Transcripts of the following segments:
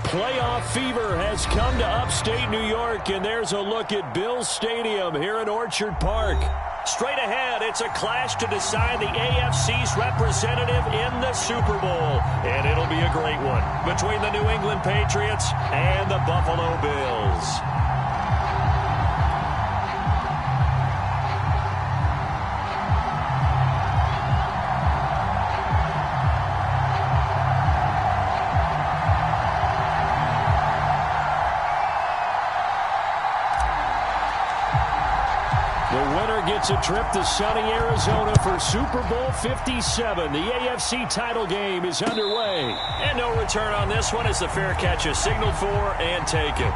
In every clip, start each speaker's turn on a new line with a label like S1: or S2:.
S1: Playoff fever has come to upstate New York, and there's a look at Bills Stadium here in Orchard Park. Straight ahead, it's a clash to decide the AFC's representative in the Super Bowl. And it'll be a great one between the New England Patriots and the Buffalo Bills. Gets a trip to sunny Arizona for Super Bowl 57. The AFC title game is underway.
S2: And no return on this one as the fair catch is signaled for and taken.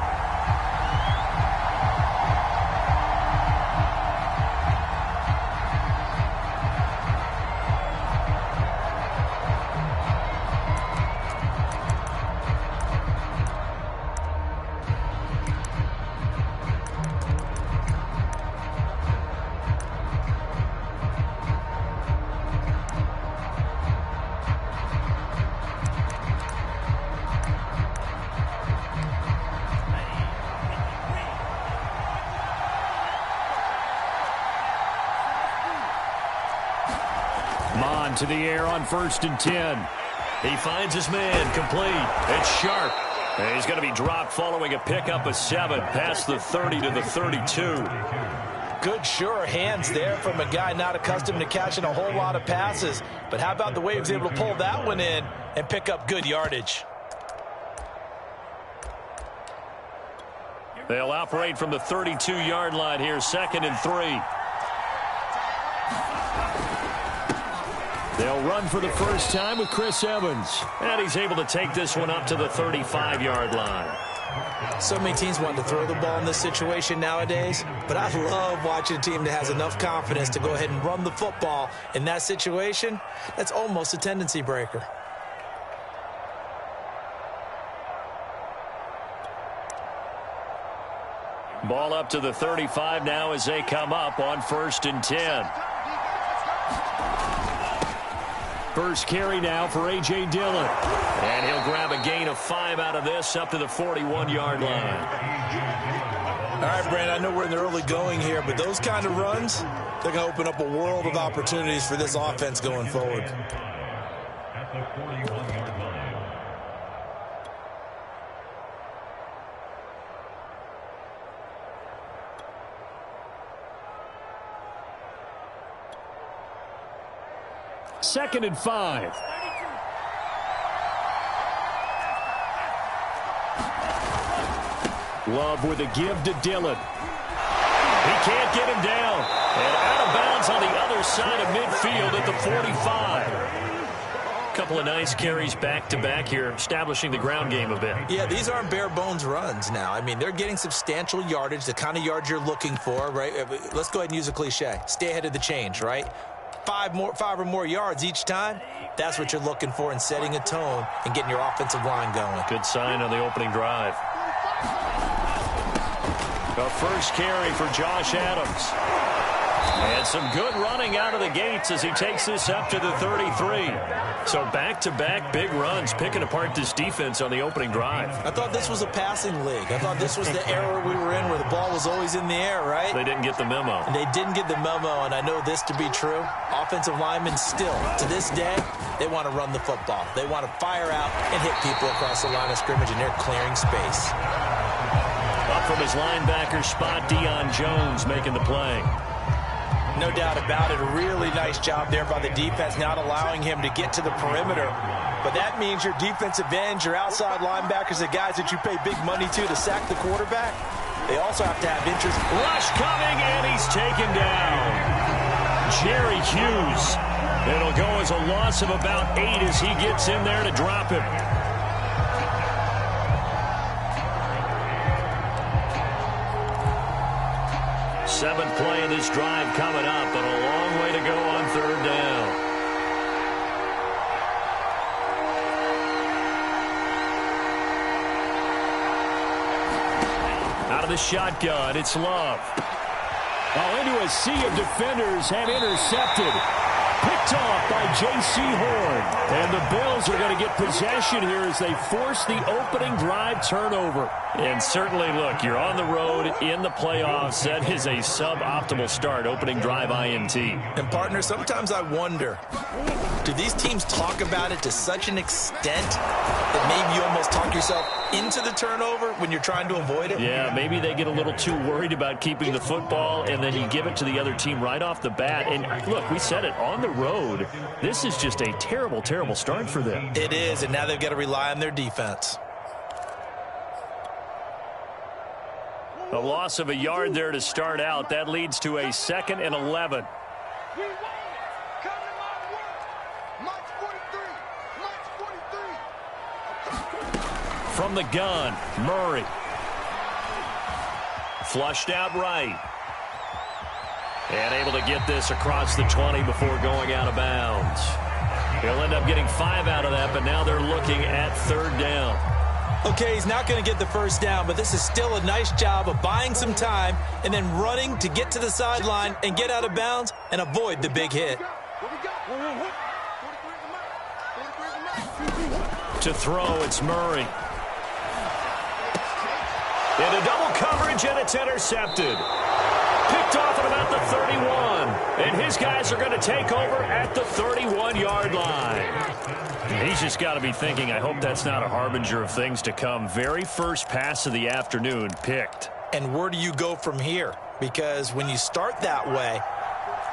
S1: To the air on 1st and 10.
S2: He finds his man, complete. It's Sharp. And he's going to be dropped following a pickup of 7 past the 30 to the 32.
S3: Good, sure hands there from a guy not accustomed to catching a whole lot of passes. But how about the way he was able to pull that one in and pick up good yardage?
S2: They'll operate from the 32-yard line here, 2nd and 3.
S1: They'll run for the first time with Chris Evans.
S2: And he's able to take this one up to the 35-yard line.
S3: So many teams want to throw the ball in this situation nowadays, but I love watching a team that has enough confidence to go ahead and run the football. In that situation, that's almost a tendency breaker.
S2: Ball up to the 35 now as they come up on 1st and 10.
S1: First carry now for A.J. Dillon.
S2: And he'll grab a gain of 5 out of this up to the 41-yard line.
S3: All right, Brandon, I know we're in the early going here, but those kind of runs, they're going to open up a world of opportunities for this offense going forward.
S4: At the 41-yard line.
S1: Second and 5. Love with a give to Dillon.
S2: He can't get him down. And out of bounds on the other side of midfield at the 45. Couple of nice carries back-to-back here, establishing the ground game a bit.
S3: Yeah, these aren't bare-bones runs now. I mean, they're getting substantial yardage, the kind of yards you're looking for, right? Let's go ahead and use a cliche. Stay ahead of the change, right? 5 or more yards each time, that's what you're looking for in setting a tone and getting your offensive line going.
S2: Good sign on the opening drive. The first carry for Josh Adams. And some good running out of the gates as he takes this up to the 33. So back-to-back big runs, picking apart this defense on the opening drive.
S3: I thought this was a passing league. I thought this was the era we were in where the ball was always in the air, right?
S2: They didn't get the memo.
S3: And they didn't get the memo, and I know this to be true. Offensive linemen still, to this day, they want to run the football. They want to fire out and hit people across the line of scrimmage, and they're clearing space.
S2: Up from his linebacker spot, Deion Jones making the play.
S3: No doubt about it. A really nice job there by the defense, not allowing him to get to the perimeter. But that means your defensive ends, your outside linebackers, the guys that you pay big money to sack the quarterback, they also have to have interest.
S2: Rush coming, and he's taken down. Jerry Hughes. It'll go as a loss of about 8 as he gets in there to drop him. Seventh play of this drive coming up, but a long way to go on 3rd down. Out of the shotgun, it's Love.
S1: Into a sea of defenders have intercepted. Picked off by J.C. Horn. And the Bills are going to get possession here as they force the opening drive turnover.
S2: And certainly, look, you're on the road in the playoffs. That is a suboptimal start, opening drive INT.
S3: And, partner, sometimes I wonder, do these teams talk about it to such an extent that maybe you almost talk yourself into the turnover when you're trying to avoid it?
S2: Yeah, maybe they get a little too worried about keeping the football, and then you give it to the other team right off the bat. And, look, we said it, on the road, this is just a terrible, terrible start for them.
S3: It is, and now they've got to rely on their defense.
S2: A loss of a yard there to start out. That leads to a 2nd and 11. From the gun, Murray. Flushed out right. And able to get this across the 20 before going out of bounds. He'll end up getting 5 out of that, but now they're looking at 3rd down.
S3: Okay, he's not going to get the first down, but this is still a nice job of buying some time and then running to get to the sideline and get out of bounds and avoid the big hit.
S2: To throw, it's Murray. Into double coverage, and it's intercepted. Picked off at about the 31. And his guys are going to take over at the 31-yard line. He's just got to be thinking, I hope that's not a harbinger of things to come. Very first pass of the afternoon picked.
S3: And where do you go from here? Because when you start that way,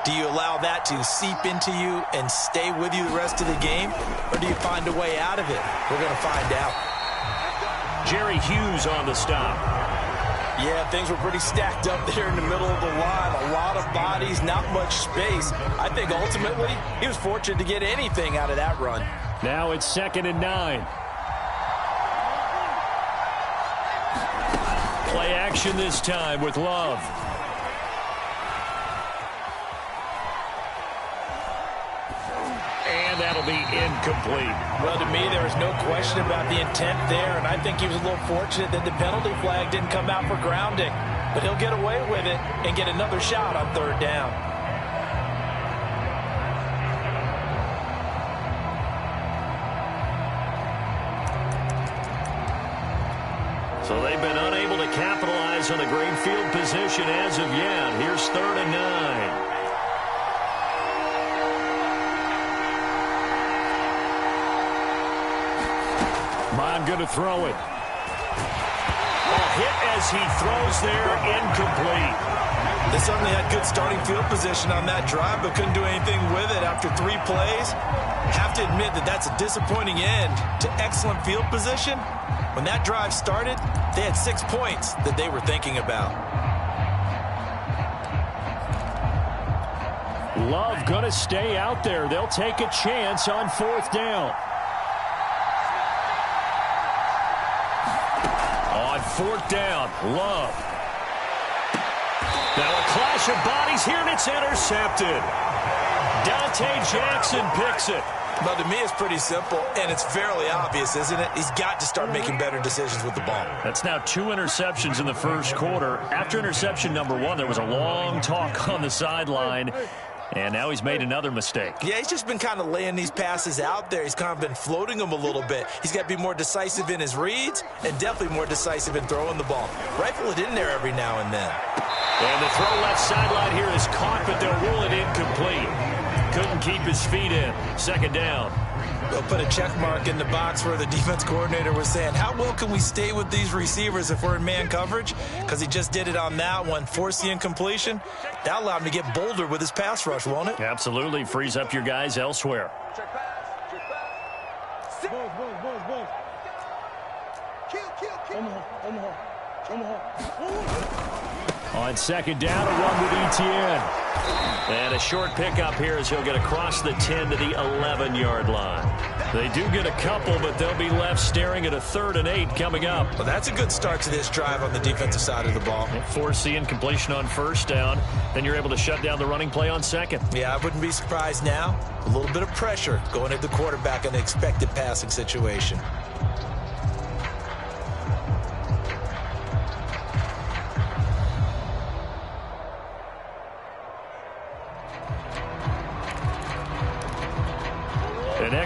S3: do you allow that to seep into you and stay with you the rest of the game? Or do you find a way out of it? We're going to find out.
S2: Jerry Hughes on the stop.
S3: Yeah, things were pretty stacked up there in the middle of the line. A lot of bodies, not much space. I think ultimately he was fortunate to get anything out of that run.
S2: Now it's 2nd and 9. Play action this time with Love. And that'll be incomplete.
S3: Well, to me, there was no question about the intent there, and I think he was a little fortunate that the penalty flag didn't come out for grounding. But he'll get away with it and get another shot on 3rd down.
S2: So they've been unable to capitalize on a great field position as of yet. Here's 3rd and 9. Mon going to throw it. Hit as he throws there, incomplete.
S3: They certainly had good starting field position on that drive, but couldn't do anything with it after 3 plays. Have to admit that that's a disappointing end to excellent field position. When that drive started, they had 6 points that they were thinking about.
S1: Love going to stay out there. They'll take a chance on 4th down. On 4th down, Love. Now a clash of bodies here, and it's intercepted. Dante Jackson picks it.
S3: But to me, it's pretty simple, and it's fairly obvious, isn't it? He's got to start making better decisions with the ball.
S2: That's now 2 interceptions in the first quarter. After interception number 1, there was a long talk on the sideline. And now he's made another mistake.
S3: Yeah, he's just been kind of laying these passes out there. He's kind of been floating them a little bit. He's got to be more decisive in his reads and definitely more decisive in throwing the ball. Rifle it in there every now and then.
S2: And the throw left sideline here is caught, but they'll rule it incomplete. Couldn't keep his feet in. 2nd down.
S3: They'll put a check mark in the box where the defense coordinator was saying, how well can we stay with these receivers if we're in man coverage? Because he just did it on that one, forced the incompletion. That allowed him to get bolder with his pass rush, won't it?
S2: Absolutely. Frees up your guys elsewhere.
S5: Check pass. Check pass.
S1: On 2nd down, a run with ETN.
S2: And a short pickup here as he'll get across the 10 to the 11-yard line. They do get a couple, but they'll be left staring at a 3rd and 8 coming up.
S3: Well, that's a good start to this drive on the defensive side of the ball.
S2: Force the incompletion on 1st down. Then you're able to shut down the running play on 2nd.
S3: Yeah, I wouldn't be surprised now. A little bit of pressure going at the quarterback in an expected passing situation.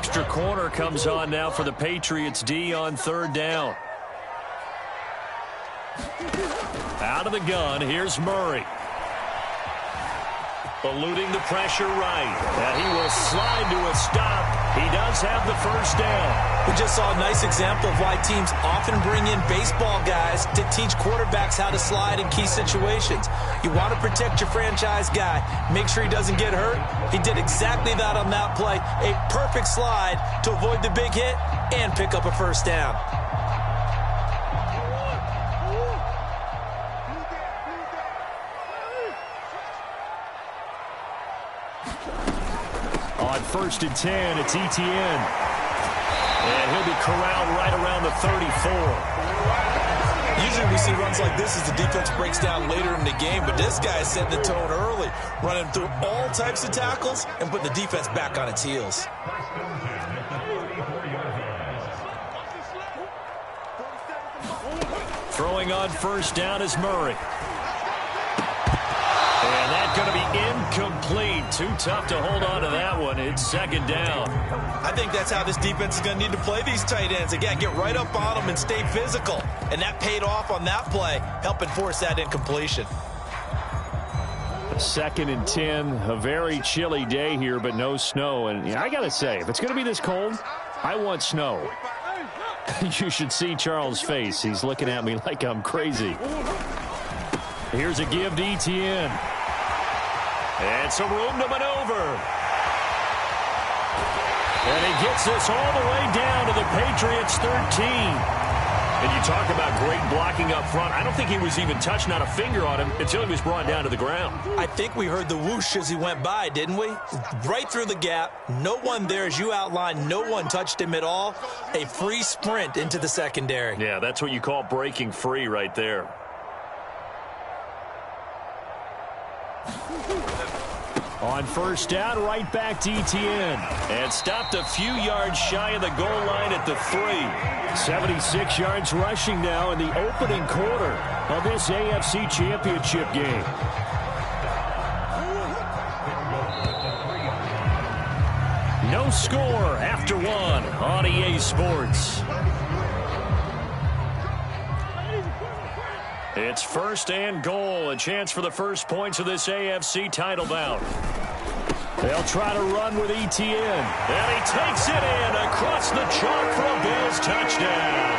S2: Extra corner comes on now for the Patriots D on third down. Out of the gun, here's Murray. Eluding the pressure right. And he will slide to a stop. He does have the first down.
S3: We just saw a nice example of why teams often bring in baseball guys to teach quarterbacks how to slide in key situations. You want to protect your franchise guy. Make sure he doesn't get hurt. He did exactly that on that play. A perfect slide to avoid the big hit and pick up a first down.
S2: On 1st and 10, it's Etienne. And he'll be corralled right around the 34.
S3: Usually we see runs like this as the defense breaks down later in the game, but this guy is setting the tone early, running through all types of tackles and putting the defense back on its heels.
S2: Throwing on first down is Murray. And that's going to be incomplete. Too tough to hold on to that one. It's second down.
S3: I think that's how this defense is going to need to play these tight ends. Again, get right up on them and stay physical. And that paid off on that play, helping force that incompletion.
S2: 2nd and 10, a very chilly day here, but no snow. And I got to say, if it's going to be this cold, I want snow. You should see Charles' face. He's looking at me like I'm crazy. Here's a give to Etienne. And some room to maneuver. And he gets this all the way down to the Patriots 13. And you talk about great blocking up front. I don't think he was even touched, not a finger on him, until he was brought down to the ground.
S3: I think we heard the whoosh as he went by, didn't we? Right through the gap. No one there, as you outlined. No one touched him at all. A free sprint into the secondary.
S2: Yeah, that's what you call breaking free right there. On first down, right back to Etienne. And stopped a few yards shy of the goal line at the 3. 76 yards rushing now in the opening quarter of this AFC Championship game. No score after 1 on EA Sports. It's 1st and goal, a chance for the first points of this AFC title bout. They'll try to run with Etienne. And he takes it in across the chalk for a Bills touchdown.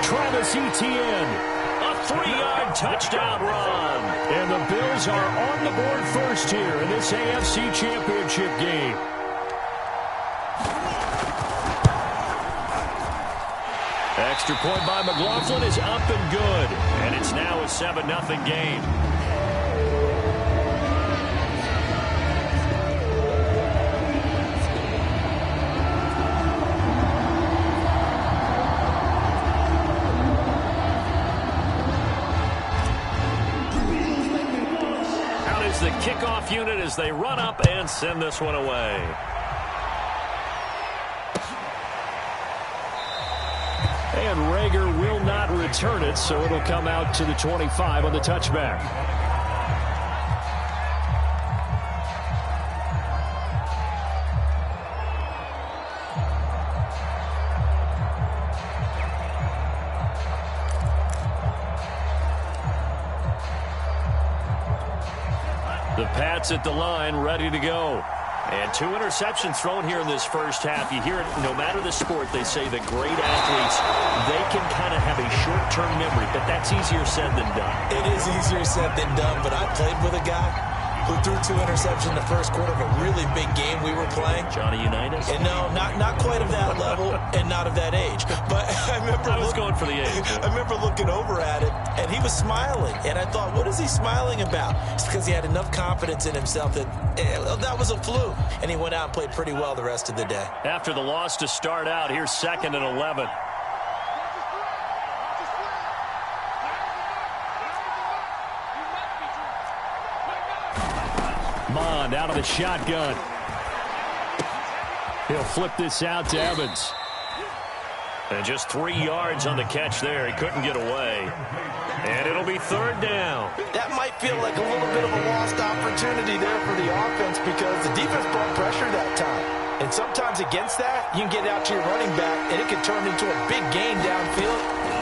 S2: Travis Etienne, a 3-yard touchdown run. And the Bills are on the board first here in this AFC Championship game. Extra point by McLaughlin is up and good. And it's now a 7-0 game. Out is the kickoff unit as they run up and send this one away. And Rager will not return it, so it'll come out to the 25 on the touchback. The Pats at the line, ready to go. And 2 interceptions thrown here in this first half. You hear it, no matter the sport, they say that great athletes, they can kind of have a short-term memory, but that's easier said than done.
S3: It is easier said than done, but I played with a guy who threw 2 interceptions in the first quarter of a really big game we were playing.
S2: Johnny Unitas?
S3: And no, not quite of that level and not of that age. But I was
S2: going for the age.
S3: I remember looking over at him, and he was smiling. And I thought, what is he smiling about? It's because he had enough confidence in himself that that was a fluke. And he went out and played pretty well the rest of the day.
S2: After the loss to start out, here's 2nd and 11. Mond out of the shotgun. He'll flip this out to Evans. And just 3 yards on the catch there. He couldn't get away. And it'll be 3rd down.
S3: That might feel like a little bit of a lost opportunity there for the offense because the defense brought pressure that time. And sometimes against that, you can get out to your running back, and it can turn into a big gain downfield.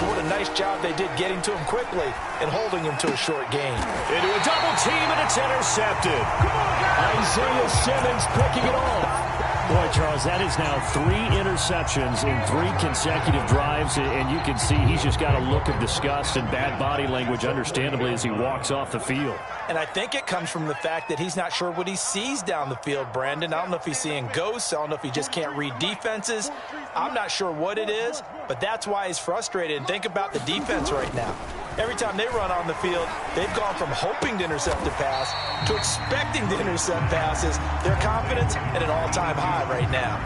S3: What a nice job they did getting to him quickly and holding him to a short gain.
S1: Into a double team, and it's intercepted. Isaiah Simmons picking it off. Boy, Charles, that is now 3 interceptions in 3 consecutive drives, and you can see he's just got a look of disgust and bad body language, understandably, as he walks off the field.
S3: And I think it comes from the fact that he's not sure what he sees down the field, Brandon. I don't know if he's seeing ghosts. I don't know if he just can't read defenses. I'm not sure what it is, but that's why he's frustrated. And think about the defense right now. Every time they run on the field, they've gone from hoping to intercept a pass to expecting to intercept passes. Their confidence at an all-time high right now.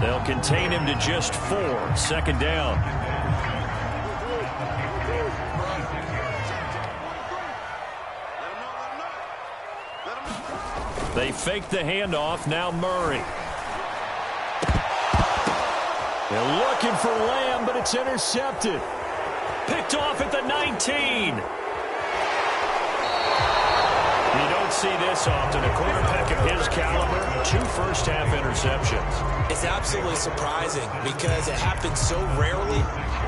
S2: They'll contain him to just 4. 2nd down. They fake the handoff. Now Murray.
S1: They're looking for Lamb, but it's intercepted.
S2: Picked off at the 19. You don't see this often. A quarterback of his caliber, 2 first-half interceptions.
S3: It's absolutely surprising because it happens so rarely.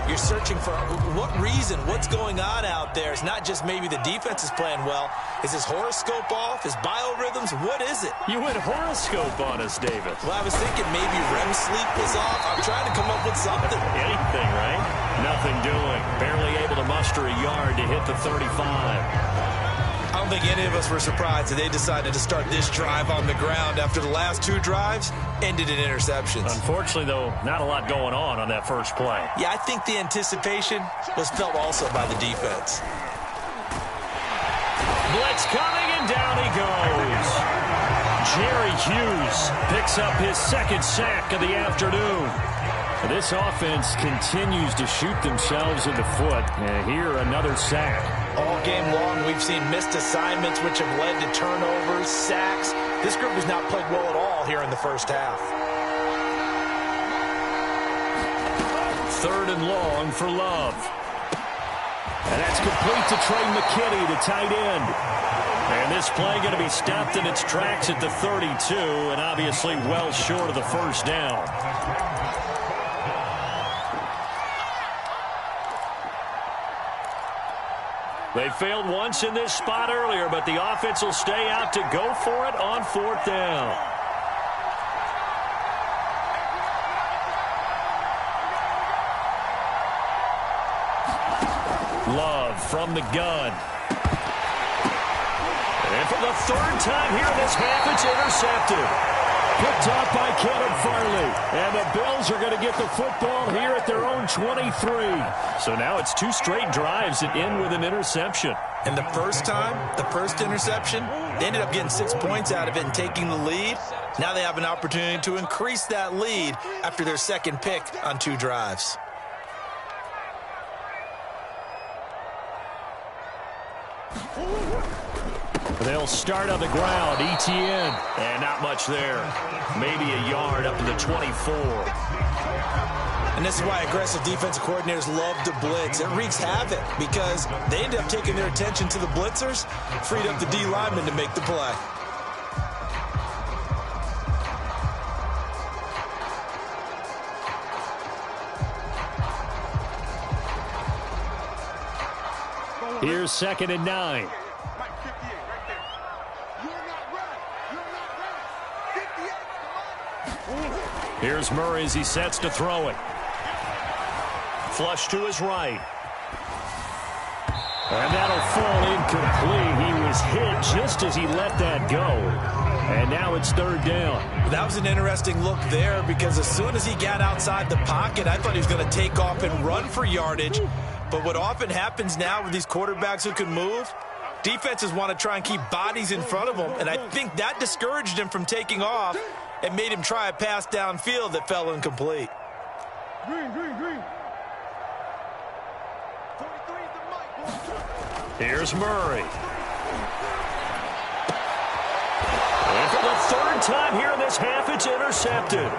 S3: You're searching for what reason, what's going on out there. It's not just maybe the defense is playing well. Is his horoscope off? His biorhythms? What is it?
S2: You went horoscope on us, David.
S3: Well, I was thinking maybe REM sleep was off. I'm trying to come up with something.
S2: Anything, right? Nothing doing. Barely able to muster a yard to hit the 35.
S3: I don't think any of us were surprised that they decided to start this drive on the ground after the last 2 drives ended in interceptions.
S2: Unfortunately, though, not a lot going on that first play.
S3: Yeah, I think the anticipation was felt also by the defense.
S2: Blitz coming, and down he goes. Jerry Hughes picks up his 2nd sack of the afternoon. This offense continues to shoot themselves in the foot. Here, another sack.
S3: All game long, we've seen missed assignments, which have led to turnovers, sacks. This group has not played well at all here in the first half.
S2: 3rd and long for Love.
S1: And that's complete to Trey McKinney, the tight end.
S2: And this play going to be stopped in its tracks at the 32, and obviously well short of the 1st down. They failed once in this spot earlier, but the offense will stay out to go for it on 4th down. Love from the gun. And for the 3rd time here in this half, it's intercepted.
S1: Picked off by Kevin Farley. And the Bills are going to get the football here at their own 23.
S2: So now it's 2 straight drives that end with an interception.
S3: And the first time, the first interception, they ended up getting 6 points out of it and taking the lead. Now they have an opportunity to increase that lead after their 2nd pick on 2 drives.
S2: They'll start on the ground. ETN. And not much there. Maybe a yard up to the 24.
S3: And this is why aggressive defensive coordinators love to blitz. It wreaks havoc because they end up taking their attention to the blitzers, freed up the D lineman to make the play.
S1: Here's 2nd and 9.
S2: Here's Murray as he sets to throw it. Flush to his right.
S1: And that'll fall incomplete. He was hit just as he let that go. And now it's 3rd down.
S3: That was an interesting look there because as soon as he got outside the pocket, I thought he was going to take off and run for yardage. But what often happens now with these quarterbacks who can move, defenses want to try and keep bodies in front of them. And I think that discouraged him from taking off and made him try a pass downfield that fell incomplete.
S5: Green.
S2: Here's Murray. And for the 3rd time here in this half, it's intercepted.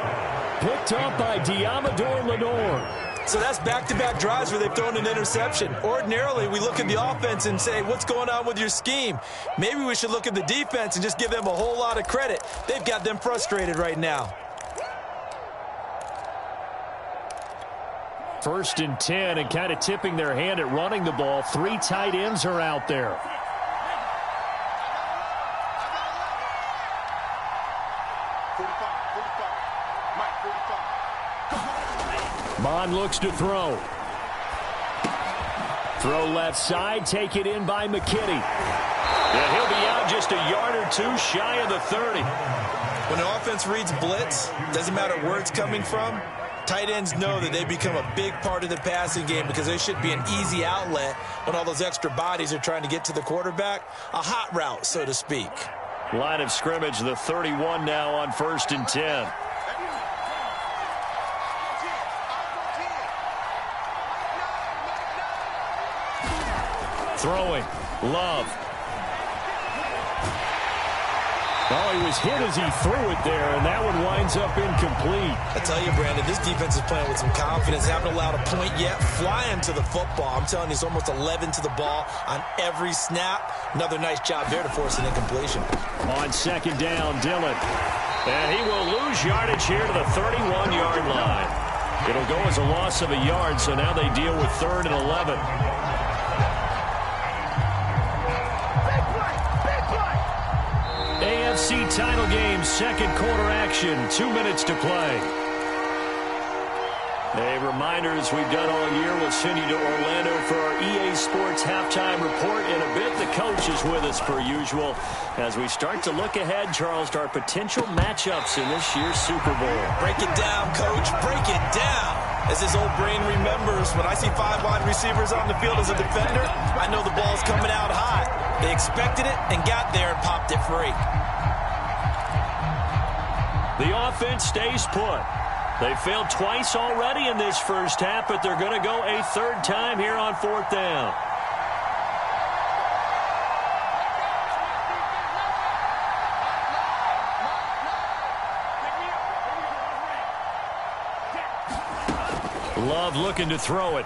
S1: Picked up by Diamador Lenore.
S3: So that's back-to-back drives where they've thrown an interception. Ordinarily, we look at the offense and say, what's going on with your scheme? Maybe we should look at the defense and just give them a whole lot of credit. They've got them frustrated right now.
S1: 1st and 10, and kind of tipping their hand at running the ball. 3 tight ends are out there. Bond looks to throw. Throw left side, take it in by McKinney. Yeah, he'll be out just a yard or two shy of the 30.
S3: When the offense reads blitz, doesn't matter where it's coming from, tight ends know that they become a big part of the passing game because they should be an easy outlet when all those extra bodies are trying to get to the quarterback. A hot route, so to speak.
S1: Line of scrimmage, the 31 now on 1st and 10. Throwing. Love. Oh, he was hit as he threw it there, and that one winds up incomplete.
S3: I tell you, Brandon, this defense is playing with some confidence. Haven't allowed a point yet. Flying to the football. I'm telling you, it's almost 11 to the ball on every snap. Another nice job there to force an incompletion.
S1: On 2nd down, Dillon. And he will lose yardage here to the 31-yard line. It'll go as a loss of a yard, so now they deal with 3rd and 11. AFC title game, 2nd quarter action, 2 minutes to play. A reminder, as we've done all year, we'll send you to Orlando for our EA Sports halftime report. In a bit, the coach is with us per usual as we start to look ahead, Charles, to our potential matchups in this year's Super Bowl.
S3: Break it down, Coach. Break it down. As his old brain remembers, when I see 5 wide receivers on the field as a defender, I know the ball's coming out hot. They expected it and got there and popped it free.
S1: The offense stays put. They failed twice already in this first half, but they're going to go a 3rd time here on 4th down. Love looking to throw it.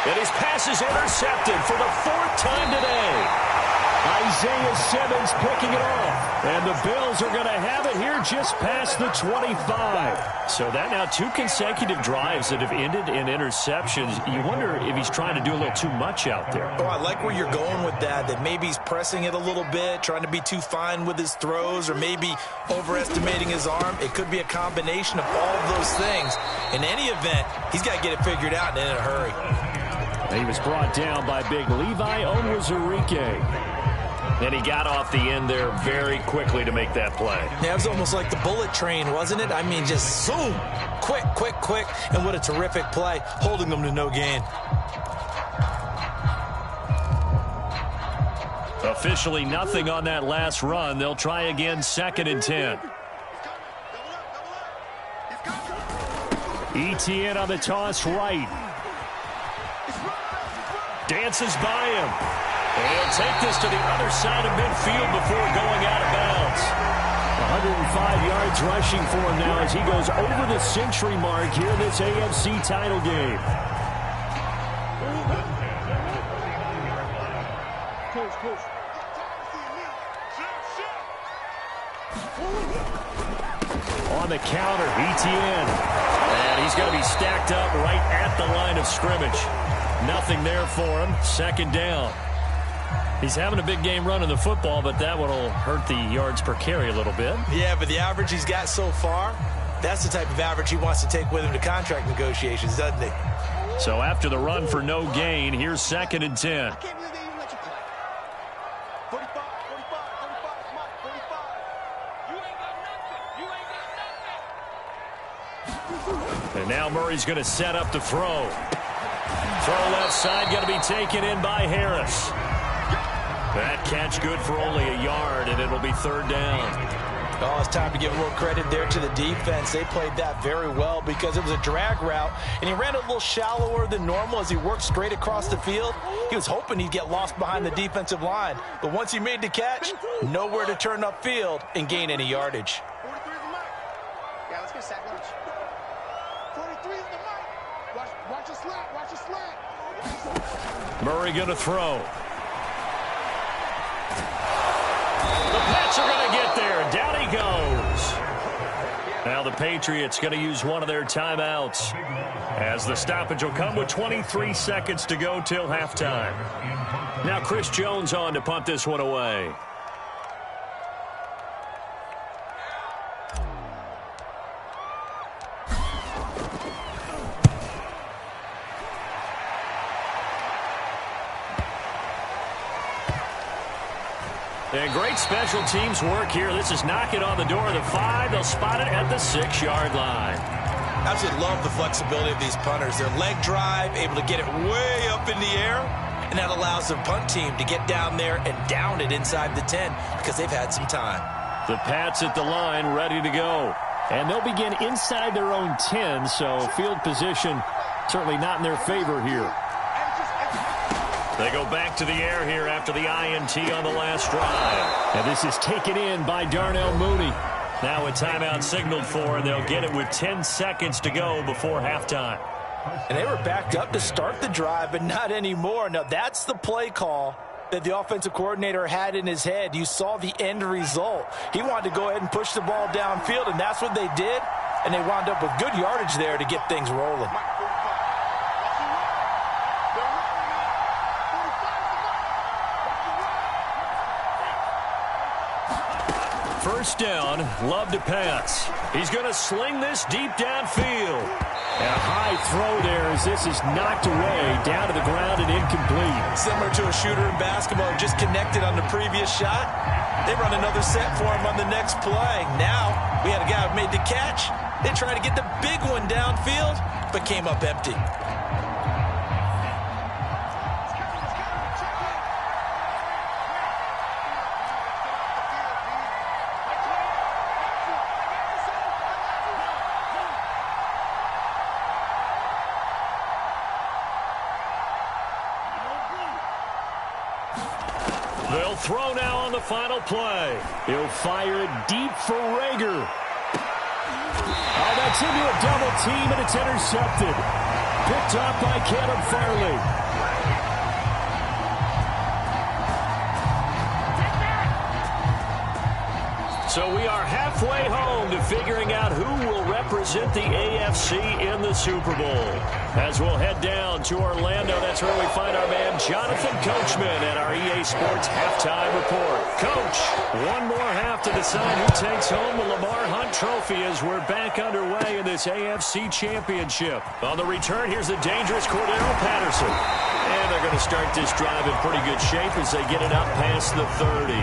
S1: And his pass is intercepted for the 4th time today. Isaiah Simmons picking it off. And the Bills are going to have it here just past the 25. So that now 2 consecutive drives that have ended in interceptions. You wonder if he's trying to do a little too much out there.
S3: Oh, I like where you're going with that maybe he's pressing it a little bit, trying to be too fine with his throws, or maybe overestimating his arm. It could be a combination of all of those things. In any event, he's got to get it figured out and in a hurry.
S1: He was brought down by big Levi Onwuzurike. And he got off the end there very quickly to make that play.
S3: Yeah, it was almost like the bullet train, wasn't it? I mean, just zoom. Quick, quick, quick. And what a terrific play, holding them to no gain.
S1: Officially nothing on that last run. They'll try again, 2nd and 10. Etienne on the toss right. Dances by him. And he'll take this to the other side of midfield before going out of bounds. 105 yards rushing for him now as he goes over the century mark here in this AFC title game. On the counter, Etienne. And he's going to be stacked up right at the line of scrimmage. Nothing there for him. 2nd down. He's having a big game running the football, but that one will hurt the yards per carry a little bit.
S3: Yeah, but the average he's got so far, that's the type of average he wants to take with him to contract negotiations, doesn't he?
S1: So after the run for no gain, here's 2nd and 10. And now Murray's going to set up to throw. Throw left side going to be taken in by Harris. That catch good for only a yard, and it'll be 3rd down.
S3: Oh, it's time to give more credit there to the defense. They played that very well because it was a drag route, and he ran a little shallower than normal as he worked straight across the field. He was hoping he'd get lost behind the defensive line, but once he made the catch, nowhere to turn upfield and gain any yardage.
S5: Yeah, let's get sack lunch. 43 is the mic. Watch your slant. Watch your slant.
S2: Murray going to throw. The Pats are going to get there. Down he goes. Now the Patriots going to use one of their timeouts, as the stoppage will come with 23 seconds to go till halftime. Now Chris Jones on to punt this one away. And great special teams work here. This is knocking on the door of the 5. They'll spot it at the 6-yard line.
S3: Absolutely love the flexibility of these punters. Their leg drive, able to get it way up in the air, and that allows the punt team to get down there and down it inside the 10 because they've had some time.
S2: The Pats at the line, ready to go. And they'll begin inside their own 10, so field position certainly not in their favor here. They go back to the air here after the INT on the last drive. And this is taken in by Darnell Mooney. Now a timeout signaled for, and they'll get it with 10 seconds to go before halftime.
S3: And they were backed up to start the drive, but not anymore. Now that's the play call that the offensive coordinator had in his head. You saw the end result. He wanted to go ahead and push the ball downfield, and that's what they did. And they wound up with good yardage there to get things rolling.
S2: First down, Love to pass. He's going to sling this deep downfield. And a high throw there as this is knocked away down to the ground and incomplete.
S3: Similar to a shooter in basketball, just connected on the previous shot. They run another set for him on the next play. Now we had a guy who made the catch. They tried to get the big one downfield, but came up empty.
S2: They'll throw now on the final play. He'll fire it deep for Rager. Oh, that's into a double team, and it's intercepted. Picked off by Caleb Farley. So we are halfway home to figuring out who will represent the AFC in the Super Bowl. As we'll head down to Orlando, that's where we find our man Jonathan Coachman at our EA Sports Halftime Report. Coach, one more half to decide who takes home the Lamar Hunt Trophy as we're back underway in this AFC Championship. On the return, here's the dangerous Cordero Patterson. And they're going to start this drive in pretty good shape as they get it up past the 30.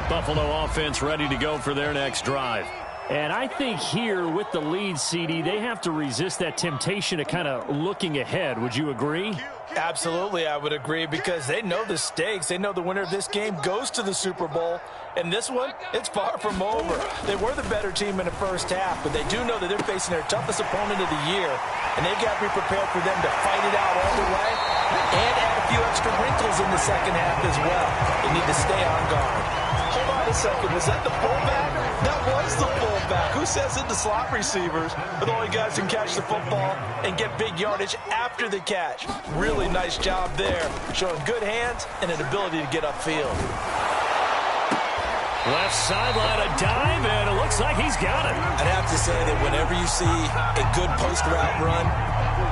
S2: Buffalo offense ready to go for their next drive. And I think here with the lead, CD, they have to resist that temptation of kind of looking ahead. Would you agree?
S3: Absolutely, I would agree, because they know the stakes. They know the winner of this game goes to the Super Bowl. And this one, it's far from over. They were the better team in the first half, but they do know that they're facing their toughest opponent of the year. And they've got to be prepared for them to fight it out all the way and add a few extra wrinkles in the second half as well. They need to stay on guard. Hold on a second. Was that the fullback? That was the fullback. Who says it? The slot receivers are the only guys who can catch the football and get big yardage after the catch. Really nice job there, showing good hands and an ability to get upfield.
S2: Left sideline, a dive, and it looks like he's got it.
S3: I'd have to say that whenever you see a good post-route run,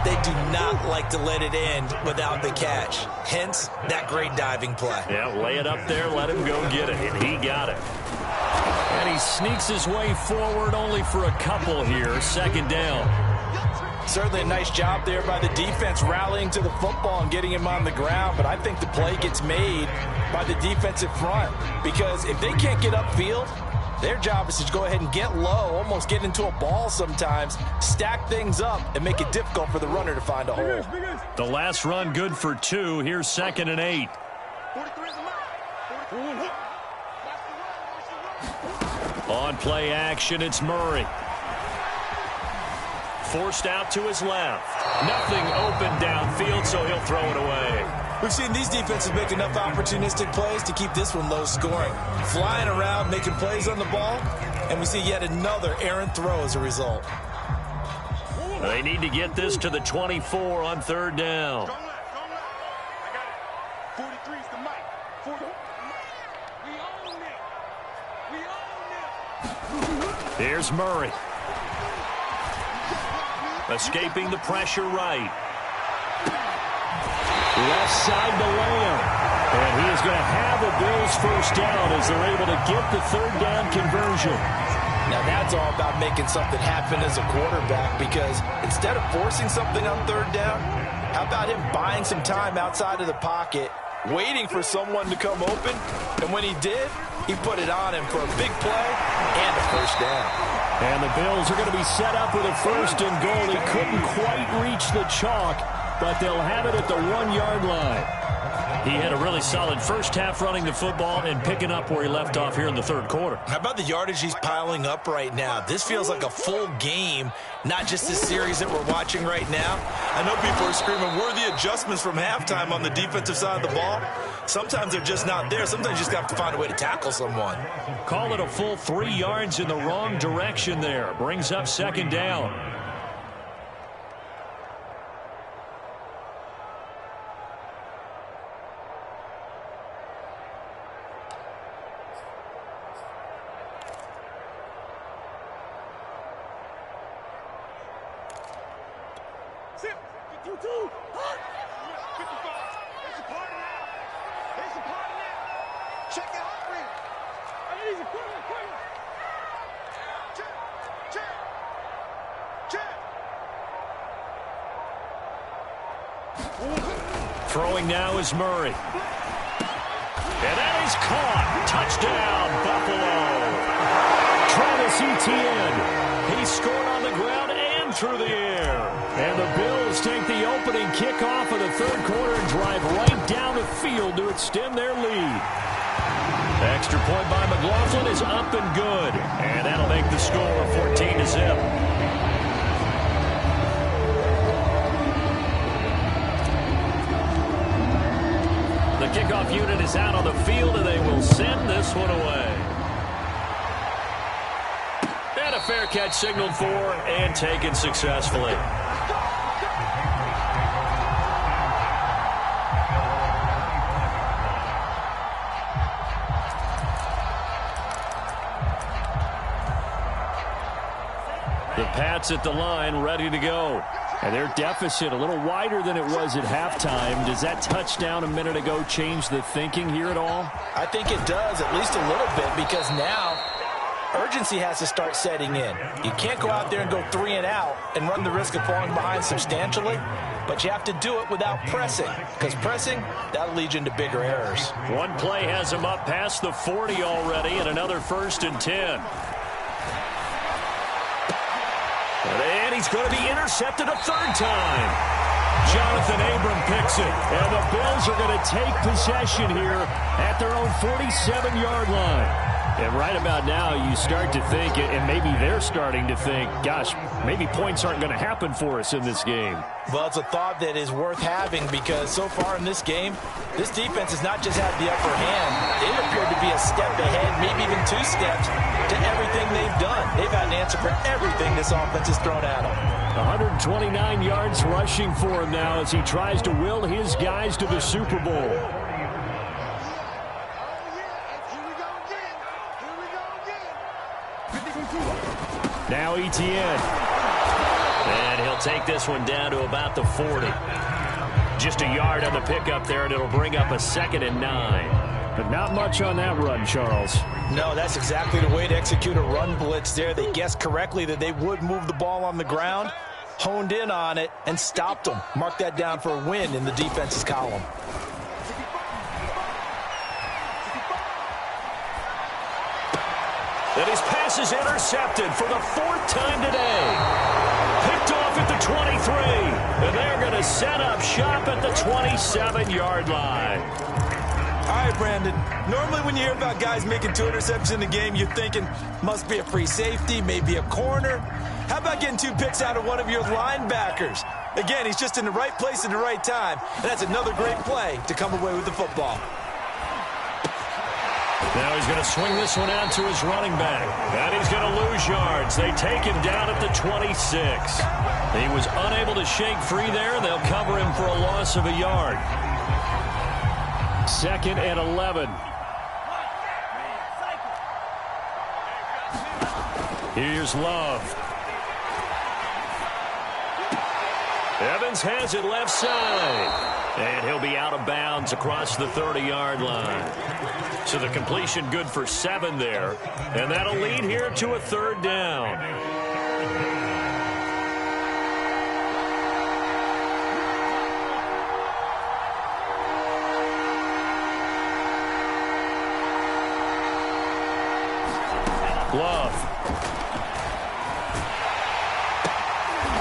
S3: they do not like to let it end without the catch. Hence, that great diving play.
S2: Yeah, lay it up there, let him go get it, and he got it. And he sneaks his way forward only for a couple here, second down.
S3: Certainly a nice job there by the defense rallying to the football and getting him on the ground, but I think the play gets made by the defensive front, because if they can't get upfield, their job is to go ahead and get low, almost get into a ball sometimes, stack things up, and make it difficult for the runner to find a hole.
S2: The last run good for 2. Here's 2nd and 8. On play action, it's Murray. Forced out to his left. Nothing open downfield, so he'll throw it away.
S3: We've seen these defenses make enough opportunistic plays to keep this one low scoring. Flying around, making plays on the ball, and we see yet another errant throw as a result.
S1: They need to get this to the 24 on third down.
S5: Go left. I got it. 43's the mic. 40. We own it.
S1: Here's Murray. Escaping the pressure right. Left side to Lamb. And he is going to have a Bills first down as they're able to get the third down conversion.
S3: Now that's all about making something happen as a quarterback, because instead of forcing something on third down, how about him buying some time outside of the pocket, waiting for someone to come open, and when he did, he put it on him for a big play and a first down.
S1: And the Bills are going to be set up with a first and goal. He couldn't quite reach the chalk, but they'll have it at the 1-yard line. He had a really solid first half running the football and picking up where he left off here in the third quarter.
S3: How about the yardage he's piling up right now? This feels like a full game, not just this series that we're watching right now. I know people are screaming, worthy adjustments from halftime on the defensive side of the ball. Sometimes they're just not there. Sometimes you just have to find a way to tackle someone.
S1: Call it a full 3 yards in the wrong direction there. Brings up second down.
S5: Check it out, Reed. Check.
S1: Throwing now is Murray. And that is caught. Touchdown, Buffalo. Travis Etienne. He scored on the ground and through the air. And the Bills take the opening kickoff of the third quarter and drive right down the field to extend their lead. Extra point by McLaughlin is up and good. And that'll make the score 14-0. The kickoff unit is out on the field, and they will send this one away. And a fair catch signaled for and taken successfully. The Pats at the line, ready to go. And their deficit a little wider than it was at halftime. Does that touchdown a minute ago change the thinking here at all?
S3: I think it does, at least a little bit, because now urgency has to start setting in. You can't go out there and go 3 and out and run the risk of falling behind substantially, but you have to do it without pressing, because pressing, that'll lead you into bigger errors.
S1: One play has him up past the 40 already, and another 1st and 10. And he's going to be intercepted a third time. Jonathan Abram picks it. And the Bills are going to take possession here at their own 47-yard line. And right about now, you start to think, and maybe they're starting to think, gosh, maybe points aren't going to happen for us in this game.
S3: Well, it's a thought that is worth having, because so far in this game, this defense has not just had the upper hand. They've appeared to be a step ahead, maybe even 2 steps, to everything they've done. They've had an answer for everything this offense has thrown at them.
S1: 129 yards rushing for him now as he tries to will his guys to the Super Bowl. Now Etienne. And he'll take this one down to about the 40. Just a yard on the pickup there, and it'll bring up a 2nd and 9. But not much on that run, Charles.
S3: No, that's exactly the way to execute a run blitz there. They guessed correctly that they would move the ball on the ground, honed in on it, and stopped them. Mark that down for a win in the defense's column.
S1: And his pass is intercepted for the 4th time today. Picked off at the 23. And they're going to set up shop at the 27-yard line.
S3: All right, Brandon. Normally when you hear about guys making 2 interceptions in the game, you're thinking, must be a free safety, maybe a corner. How about getting 2 picks out of one of your linebackers? Again, he's just in the right place at the right time. And that's another great play to come away with the football.
S2: Now he's going to swing this one out to his running back. And he's going to lose yards. They take him down at the 26. He was unable to shake free there. They'll cover him for a loss of a yard. 2nd and 11. Here's Love. Evans has it left side. And he'll be out of bounds across the 30-yard line. So the completion good for 7 there. And that'll lead here to a 3rd down. Love.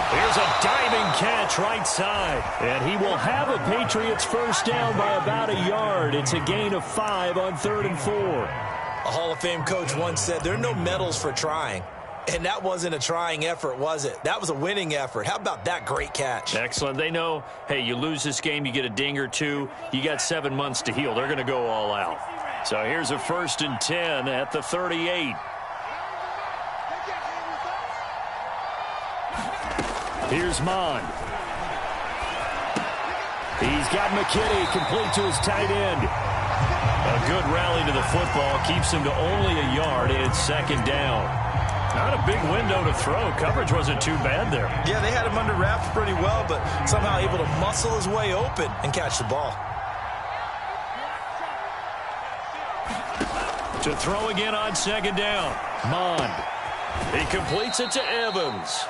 S2: Here's a diving catch right side. And he will have a Patriots first down by about a yard. It's a gain of 5 on 3rd and 4.
S3: A Hall of Fame coach once said there are no medals for trying. And that wasn't a trying effort, was it? That was a winning effort. How about that great catch?
S2: Excellent. They know, hey, you lose this game, you get a ding or two. You got 7 months to heal. They're going to go all out. So here's a 1st and 10 at the 38. Here's Mond. He's got McKinney complete to his tight end. A good rally to the football keeps him to only a yard, and it's 2nd down. Not a big window to throw. Coverage wasn't too bad there.
S3: Yeah, they had him under wraps pretty well, but somehow able to muscle his way open and catch the ball.
S2: To throw again on 2nd down. Mond. He completes it to Evans.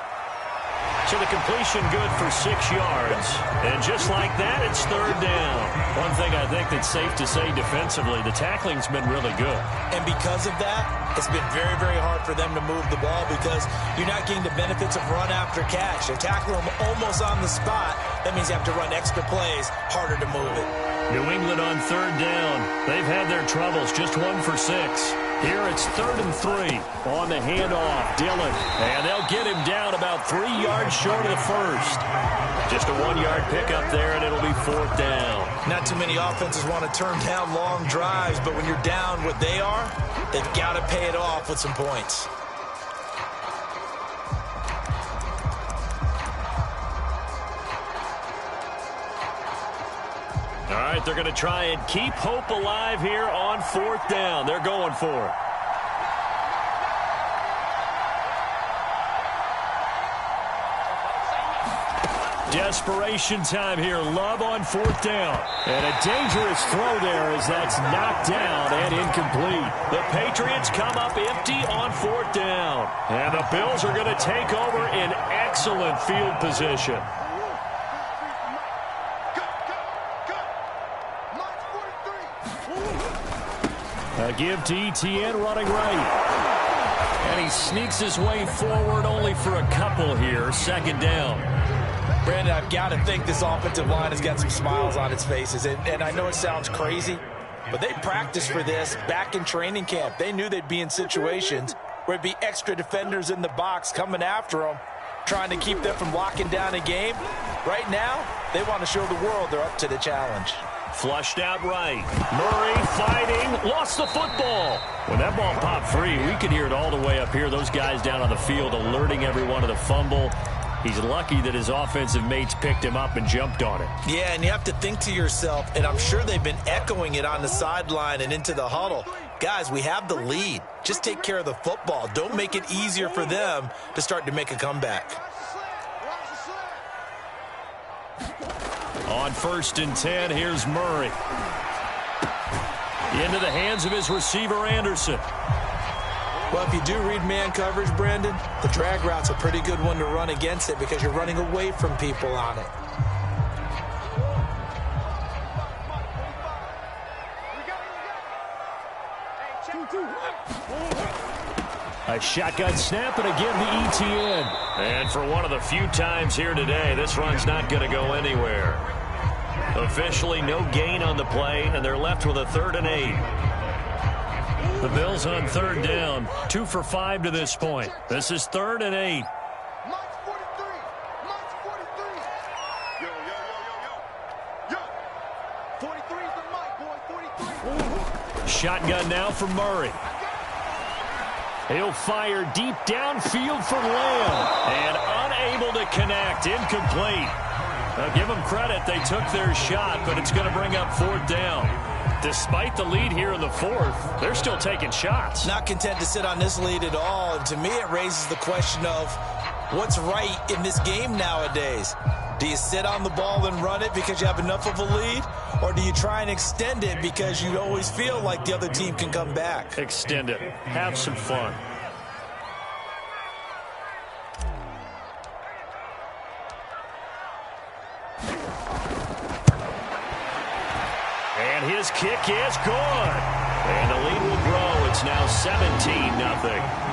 S2: So the completion good for 6 yards. And just like that, it's 3rd down. One thing I think that's safe to say defensively, the tackling's been really good.
S3: And because of that, it's been very, very hard for them to move the ball because you're not getting the benefits of run after catch. They're tackling them almost on the spot. That means you have to run extra plays, harder to move it.
S2: New England on 3rd down. They've had their troubles, just 1 for 6. Here it's 3rd and 3 on the handoff. Dillon. And they'll get him down about 3 yards short of the first. Just a 1-yard pickup there, and it'll be 4th down.
S3: Not too many offenses want to turn down long drives, but when you're down what they are, they've got to pay it off with some points.
S2: All right, they're going to try and keep hope alive here on 4th down. They're going for it. Desperation time here. Love on 4th down. And a dangerous throw there as that's knocked down and incomplete. The Patriots come up empty on 4th down. And the Bills are going to take over in excellent field position. A give to Etienne running right. And he sneaks his way forward only for a couple here. 2nd down.
S3: Brandon, I've got to think this offensive line has got some smiles on its faces. And I know it sounds crazy, but they practiced for this back in training camp. They knew they'd be in situations where it'd be extra defenders in the box coming after them, trying to keep them from locking down a game. Right now, they want to show the world they're up to the challenge.
S2: Flushed out right. Murray fighting. Lost the football. When that ball popped free, we could hear it all the way up here. Those guys down on the field alerting everyone of the fumble. He's lucky that his offensive mates picked him up and jumped on it.
S3: Yeah, and you have to think to yourself, and I'm sure they've been echoing it on the sideline and into the huddle. Guys, we have the lead. Just take care of the football. Don't make it easier for them to start to make a comeback.
S2: On 1st and 10, here's Murray. Into the hands of his receiver, Anderson.
S3: Well, if you do read man coverage, Brandon, the drag route's a pretty good one to run against it because you're running away from people on it.
S2: A shotgun snap and a give to Etienne. And for one of the few times here today, this run's not going to go anywhere. Officially no gain on the play, and they're left with a 3rd and 8. The Bills on 3rd down, 2 for 5 to this point. This is 3rd and 8.
S1: shotgun now for Murray. He'll fire deep downfield for Lamb. And unable to connect. Incomplete. Now, give them credit. They took their shot, but it's going to bring up 4th down. Despite the lead here in the 4th, they're still taking shots.
S3: Not content to sit on this lead at all. And to me, it raises the question of what's right in this game nowadays. Do you sit on the ball and run it because you have enough of a lead? Or do you try and extend it because you always feel like the other team can come back?
S1: Extend it. Have some fun. And his kick is good. And the lead will grow. It's now 17-0.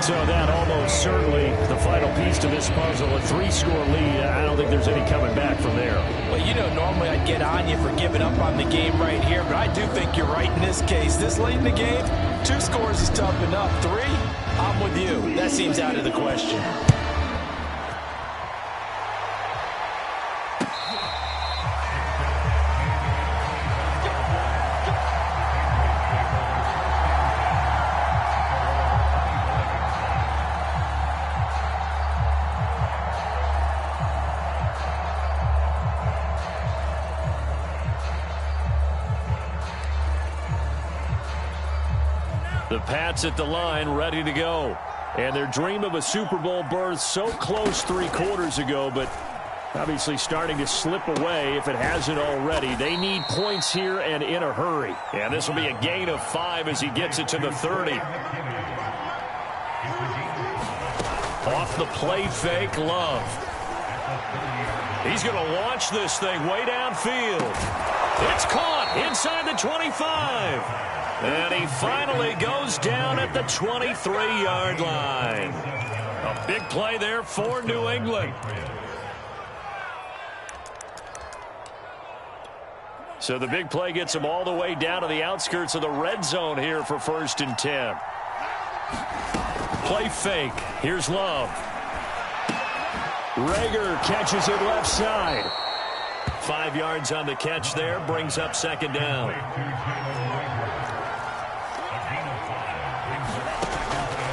S1: So that almost certainly the final piece to this puzzle, a 3-score lead. I don't think there's any coming back from there.
S3: Well, you know, normally I'd get on you for giving up on the game right here, but I do think you're right in this case. This late in the game, 2 scores is tough enough. 3, I'm with you. That seems out of the question.
S1: The Pats at the line, ready to go. And their dream of a Super Bowl berth so close 3 quarters ago, but obviously starting to slip away if it hasn't already. They need points here and in a hurry. And this will be a gain of 5 as he gets it to the 30. Off the play fake, Love. He's going to launch this thing way downfield. It's caught inside the 25. And he finally goes down at the 23-yard line. A big play there for New England. So the big play gets him all the way down to the outskirts of the red zone here for 1st and 10. Play fake. Here's Love. Rager catches it left side. 5 yards on the catch there. Brings up 2nd down.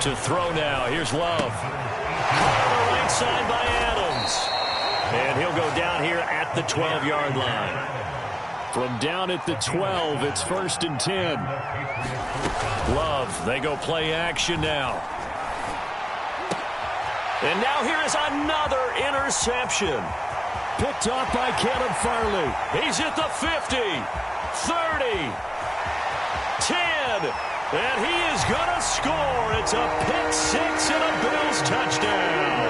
S1: To throw now. Here's Love. On the right side by Adams. And he'll go down here at the 12-yard line. From down at the 12, it's 1st and 10. Love, they go play action now. And now here is another interception. Picked off by Caleb Farley. He's at the 50, 30, 10. And he is going to score. It's a pick 6 and a Bills touchdown.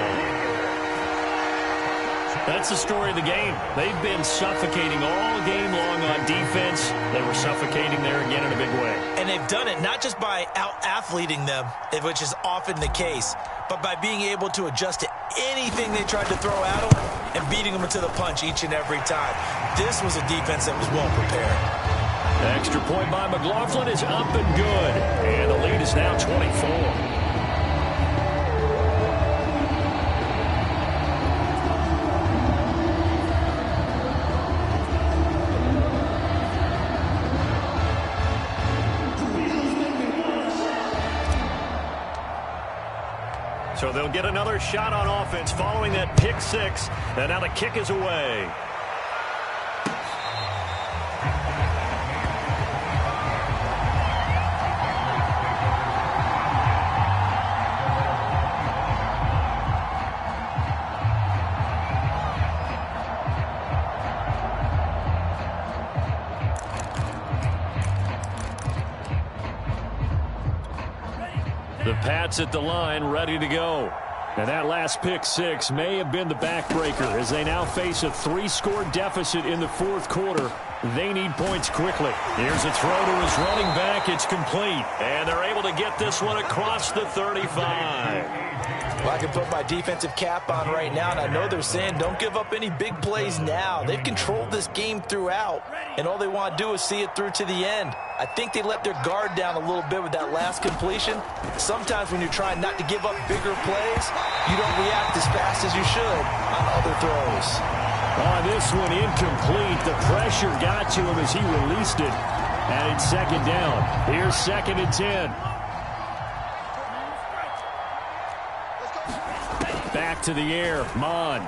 S1: That's the story of the game. They've been suffocating all game long on defense. They were suffocating there again in a big way.
S3: And they've done it not just by out-athleting them, which is often the case, but by being able to adjust to anything they tried to throw at them and beating them into the punch each and every time. This was a defense that was well prepared.
S1: Extra point by McLaughlin is up and good. And the lead is now 24. So they'll get another shot on offense following that pick 6. And now the kick is away. The Pats at the line, ready to go. And that last pick 6 may have been the backbreaker as they now face a 3-score deficit in the 4th quarter. They need points quickly. Here's a throw to his running back. It's complete. And they're able to get this one across the 35.
S3: Well, I can put my defensive cap on right now, and I know they're saying don't give up any big plays now. They've controlled this game throughout, and all they want to do is see it through to the end. I think they let their guard down a little bit with that last completion. Sometimes when you're trying not to give up bigger plays, you don't react as fast as you should on other throws.
S1: On this one, incomplete. The pressure got to him as he released it. And it's second down. Here's 2nd and 10. Back to the air. Mond.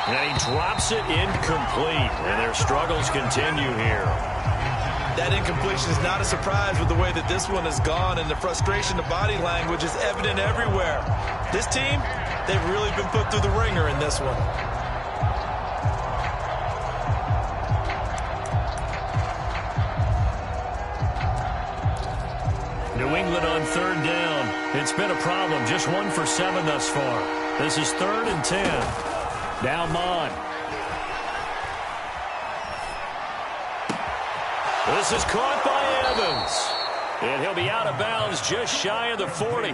S1: And he drops it incomplete. And their struggles continue here.
S3: That incompletion is not a surprise with the way that this one has gone, and the frustration, the body language is evident everywhere. This team, they've really been put through the ringer in this one.
S1: New England on 3rd down. It's been a problem. Just 1 for 7 thus far. This is 3rd and 10. Now Mond. This is caught by Evans. And he'll be out of bounds just shy of the 40.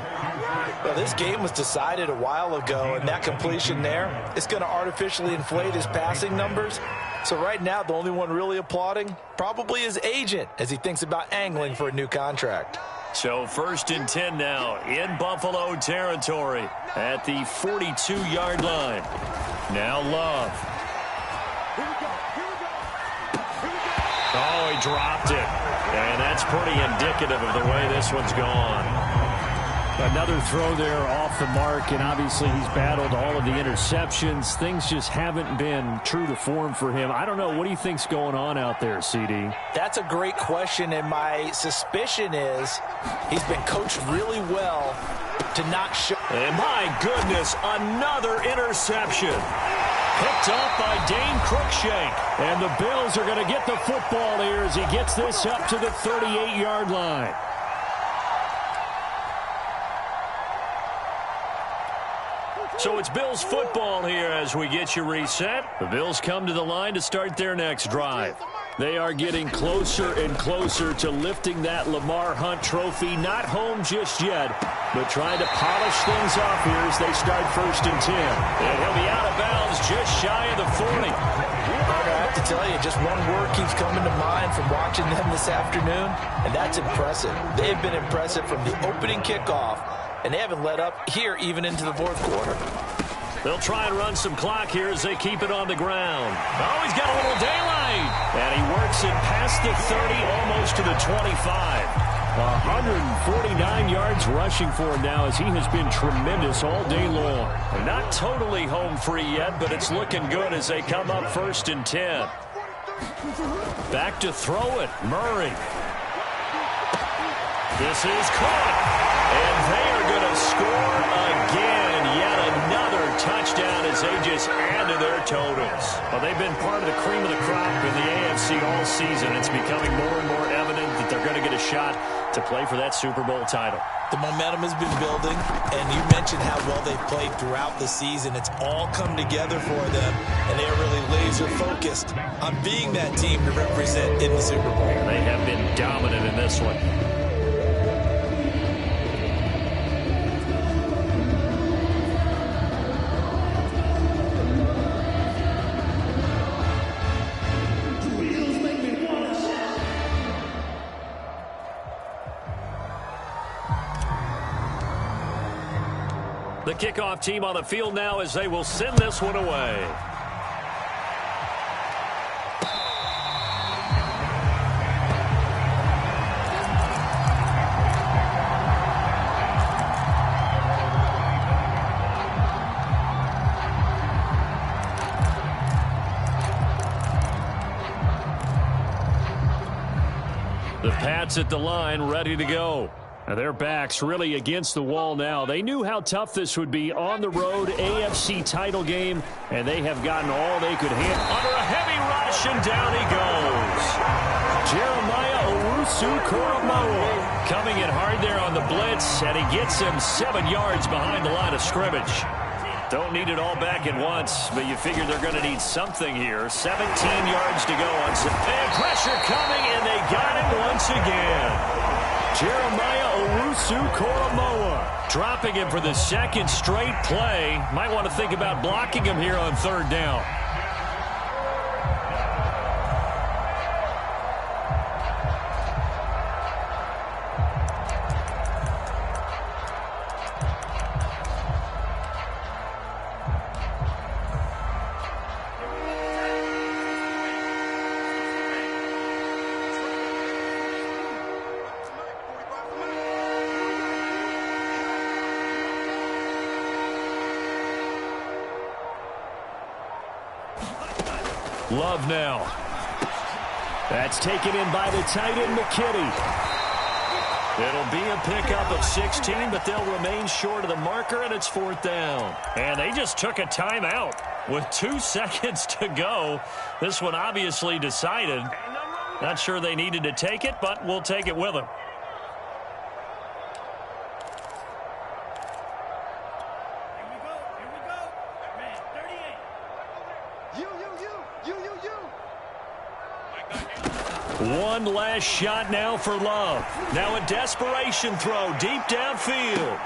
S3: Well, this game was decided a while ago, and that completion there is going to artificially inflate his passing numbers. So right now, the only one really applauding probably his agent as he thinks about angling for a new contract.
S1: So 1st and 10 now in Buffalo territory at the 42-yard line. Now Love. Oh, he dropped it. And that's pretty indicative of the way this one's gone. Another throw there off the mark, and obviously he's battled all of the interceptions. Things just haven't been true to form for him. I don't know. What do you think's going on out there, CD?
S3: That's a great question, and my suspicion is he's been coached really well to not show.
S1: And my goodness, another interception. Picked up by Dane Cruikshank. And the Bills are going to get the football here as he gets this up to the 38-yard line. So it's Bills football here as we get you reset. The Bills come to the line to start their next drive. They are getting closer and closer to lifting that Lamar Hunt trophy. Not home just yet, but trying to polish things off here as they start 1st and 10. And he'll be out of bounds just shy of the 40.
S3: I have to tell you, just one word keeps coming to mind from watching them this afternoon, and that's impressive. They've been impressive from the opening kickoff, and they haven't let up here even into the 4th quarter.
S1: They'll try and run some clock here as they keep it on the ground. Oh, he's got a little daylight. And he works it past the 30, almost to the 25. 149 yards rushing for him now as he has been tremendous all day long. And not totally home free yet, but it's looking good as they come up 1st and 10. Back to throw it, Murray. This is caught. And they are going to score again. Yet another touchdown as they just add to their totals. Well, they've been part of the cream of the crop in the AFC all season. It's becoming more and more evident that they're going to get a shot to play for that Super Bowl title.
S3: The momentum has been building, and you mentioned how well they've played throughout the season. It's all come together for them, and they are really laser-focused on being that team to represent in the Super Bowl.
S1: They have been dominant in this one. The kickoff team on the field now as they will send this one away. The Pats at the line, ready to go. Now their backs really against the wall now. They knew how tough this would be on the road, AFC title game, and they have gotten all they could handle. Under a heavy rush, and down he goes. Jeremiah Owusu-Koramoah coming in hard there on the blitz, and he gets him 7 yards behind the line of scrimmage. Don't need it all back at once, but you figure they're going to need something here. 17 yards to go on some pressure coming, and they got him once again. Jeremiah Owusu-Koramoah dropping him for the 2nd straight play. Might want to think about blocking him here on 3rd down. Love now. That's taken in by the tight end, McKinney. It'll be a pickup of 16, but they'll remain short of the marker, and it's 4th down.
S2: And they just took a timeout with 2 seconds to go. This one obviously decided. Not sure they needed to take it, but we'll take it with them. One last shot now for Love. Now a desperation throw deep downfield.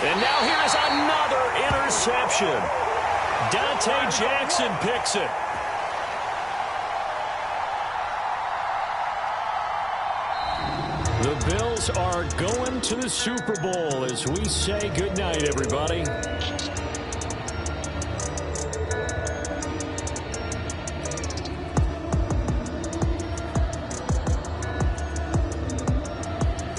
S2: And now here's another interception. Dante Jackson picks it.
S1: The Bills are going to the Super Bowl as we say goodnight, everybody.